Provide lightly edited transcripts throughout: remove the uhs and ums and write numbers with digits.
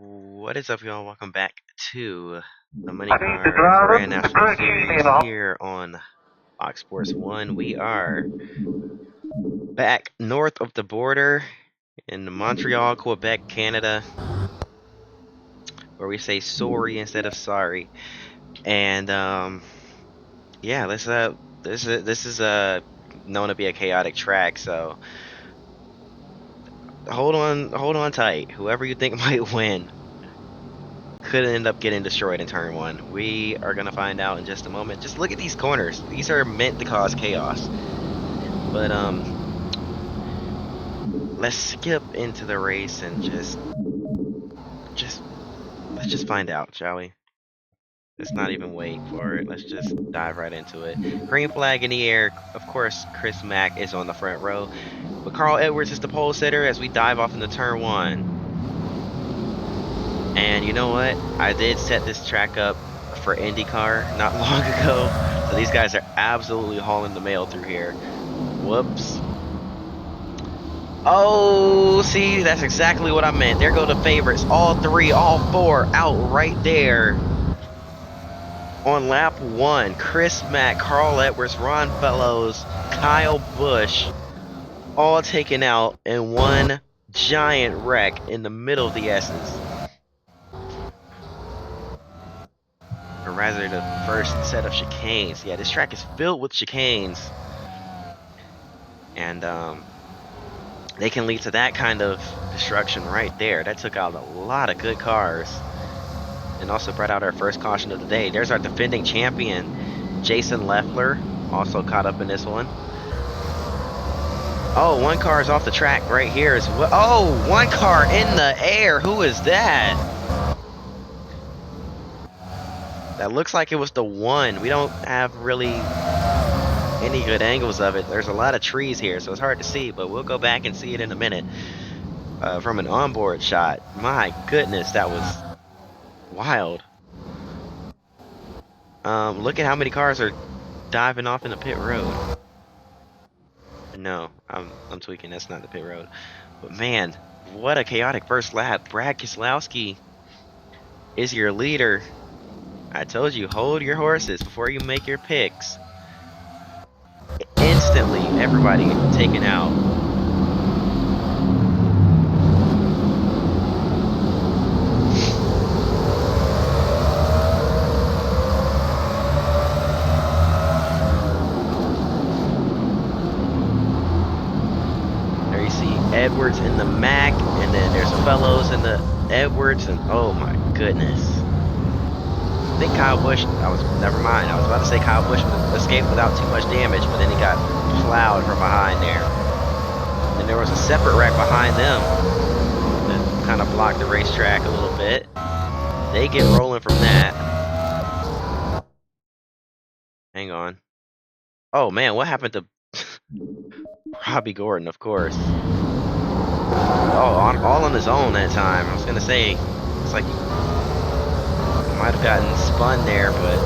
What is up, y'all? Welcome back to the MXNEYCAR Grand National Series here on Fox Sports 1. We are back north of the border in Montreal, Quebec, Canada, where we say sorry instead of sorry. And yeah, this is known to be a chaotic track, so hold on tight. Whoever you think might win could end up getting destroyed in turn one. We are gonna find out in just a moment. Just look at these corners. These are meant to cause chaos. But let's skip into the race and let's just find out, shall we? Let's not even wait for it. Let's just dive right into it. Green flag in the air. Of course, Chris Mack is on the front row, but Carl Edwards is the pole sitter as we dive off into turn one. And you know what? I did set this track up for IndyCar not long ago. So these guys are absolutely hauling the mail through here. Whoops. Oh, see, that's exactly what I meant. There go the favorites. All three, all four out right there. On lap one, Chris Mack, Carl Edwards, Ron Fellows, Kyle Busch, all taken out in one giant wreck in the middle of the S's. Or rather, the first set of chicanes. Yeah, this track is filled with chicanes. And they can lead to that kind of destruction right there. That took out a lot of good cars. And also brought out our first caution of the day. There's our defending champion, Jason Leffler, also caught up in this one. Oh, one car is off the track right here as well. Oh, one car in the air. Who is that? That looks like it was the one. We don't have really any good angles of it. There's a lot of trees here, so it's hard to see, but we'll go back and see it in a minute. From an onboard shot. My goodness, that was wild. Look at how many cars are diving off in the pit road. No, I'm tweaking. That's not the pit road. But man, what a chaotic first lap. Brad Keselowski is your leader. I told you, hold your horses before you make your picks. Instantly, everybody taken out. There you see Edwards in the Mac, and then there's Fellows in the Edwards, and oh my goodness. I think Kyle Busch, never mind. I was about to say Kyle Busch escaped without too much damage, but then he got plowed from behind there. And there was a separate wreck behind them that kind of blocked the racetrack a little bit. They get rolling from that. Hang on. Oh man, what happened to Robbie Gordon, of course. Oh, all on his own that time. I was going to say, it's like might have gotten spun there, but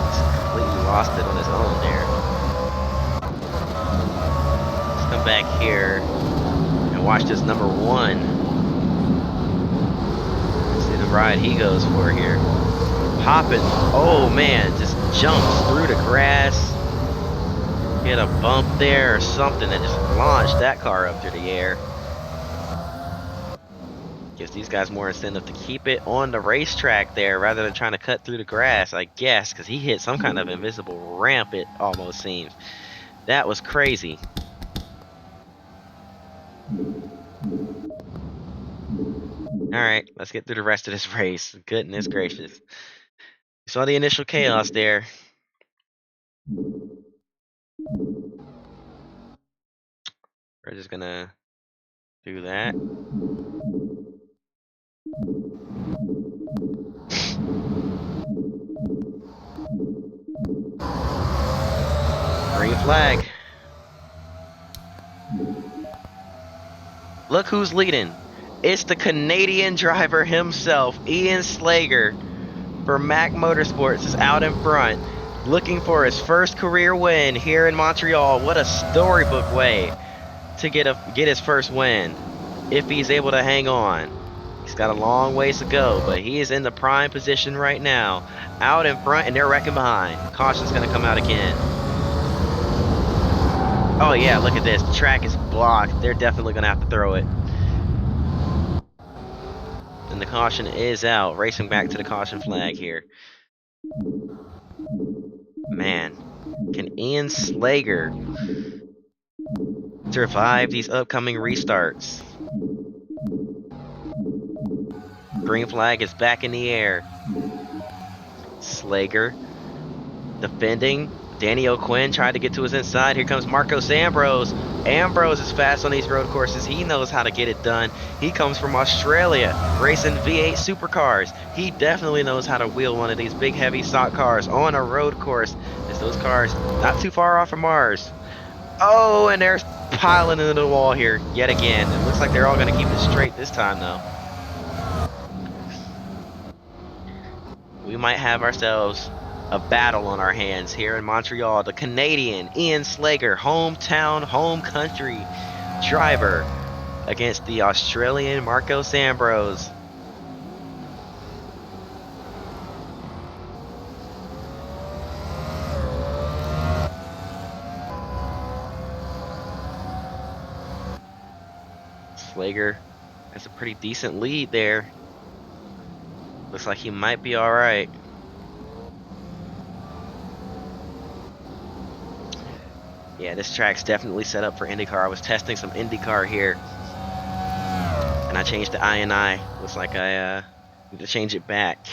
he's completely lost it on his own there. Let's come back here and watch this number one. See the ride he goes for here. Hopping, oh man, just jumps through the grass. Hit a bump there or something that just launched that car up through the air. Gives these guys more incentive to keep it on the racetrack there rather than trying to cut through the grass, I guess, because he hit some kind of invisible ramp, it almost seems. That was crazy. Alright, let's get through the rest of this race. Goodness gracious. You saw the initial chaos there. We're just gonna do that. Green flag. Look who's leading. It's the Canadian driver himself, Ian Slager, for Mac Motorsports, is out in front, looking for his first career win here in Montreal. What a storybook way to get his first win. if he's able to hang on. He's got a long ways to go, but he is in the prime position right now. Out in front, and they're wrecking behind. Caution's going to come out again. Oh, yeah, look at this. The track is blocked. They're definitely going to have to throw it. And the caution is out. Racing back to the caution flag here. Man, can Ian Slager survive these upcoming restarts? Green flag is back in the air. Slager defending. Danny O'Quinn tried to get to his inside. Here comes Marcos Ambrose. Ambrose is fast on these road courses. He knows how to get it done. He comes from Australia, racing V8 supercars. He definitely knows how to wheel one of these big, heavy stock cars on a road course. As those cars not too far off from Mars. Oh, and they're piling into the wall here yet again. It looks like they're all going to keep it straight this time, though. We might have ourselves a battle on our hands here in Montreal. The Canadian Ian Slager, hometown, home country driver, against the Australian Marcos Ambrose. Slager has a pretty decent lead there. Looks like he might be all right. Yeah, this track's definitely set up for IndyCar. I was testing some IndyCar here, and I changed the INI. Looks like I need to change it back.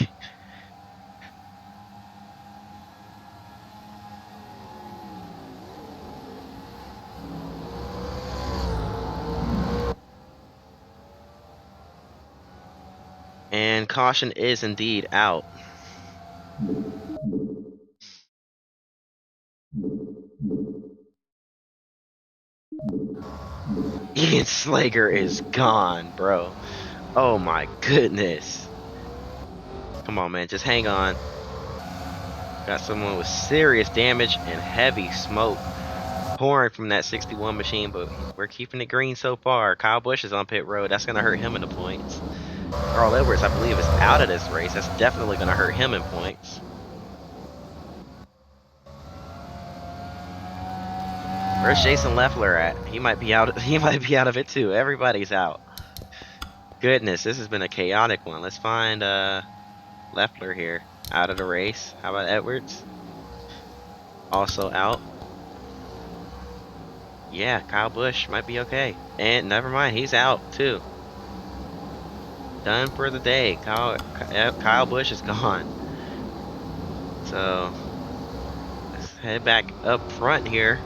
And caution is indeed out. Ian Slager is gone, bro. Oh my goodness. Come on, man, just hang on. Got someone with serious damage and heavy smoke pouring from that 61 machine, but we're keeping it green so far. Kyle Busch is on pit road. That's going to hurt him in the points. Carl Edwards, I believe, is out of this race. That's definitely going to hurt him in points. Where's Jason Leffler at? He might be out. He might be out of it too. Everybody's out. Goodness, this has been a chaotic one. Let's find Leffler here. Out of the race. How about Edwards? Also out. Yeah, Kyle Busch might be okay. And never mind, he's out too. Done for the day. Kyle Busch is gone. So let's head back up front here.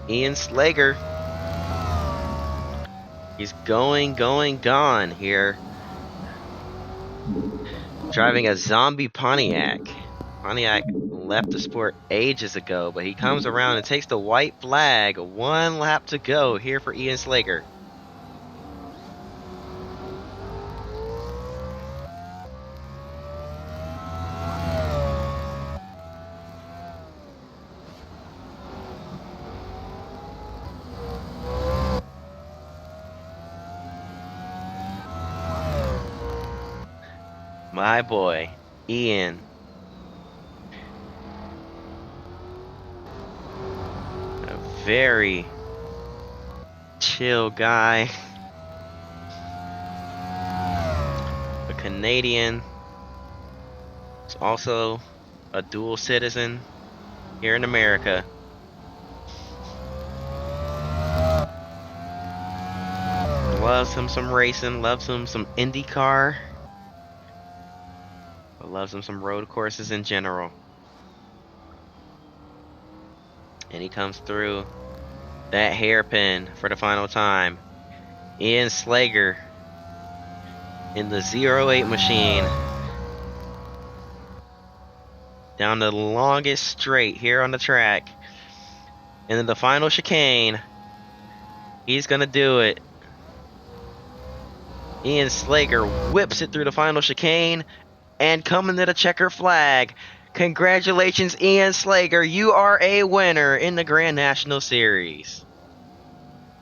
Ian Slager. He's gone here. Driving a zombie Pontiac. Pontiac left the sport ages ago, but he comes around and takes the white flag. 1 lap to go here for Ian Slager. My boy, Ian. A very chill guy. A Canadian. He's also a dual citizen here in America. Loves him some racing, loves him some IndyCar. Loves him some road courses in general. And he comes through that hairpin for the final time. Ian Slager in the 08 machine. Down the longest straight here on the track. And then the final chicane. He's going to do it. Ian Slager whips it through the final chicane. And coming to the checker flag. Congratulations, Ian Slager. You are a winner in the Grand National Series.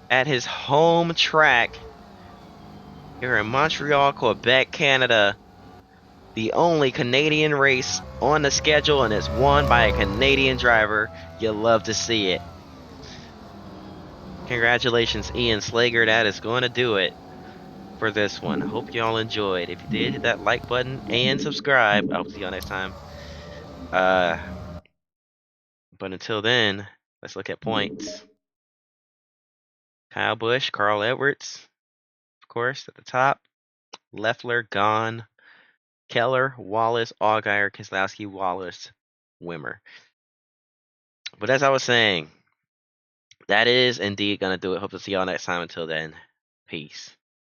at his home track here in Montreal, Quebec, Canada. The only Canadian race on the schedule, and it's won by a Canadian driver. You love to see it. Congratulations, Ian Slager. That is going to do it for this one. Hope y'all enjoyed. If you did, hit that like button and subscribe. I hope to see y'all next time. Uh, but until then, let's look at points. Kyle Busch, Carl Edwards, of course, at the top. Leffler, Gahn, Keller, Wallace, Allgaier, Keselowski, Wallace, Wimmer. But as I was saying, that is indeed going to do it. Hope to see y'all next time. Until then, peace.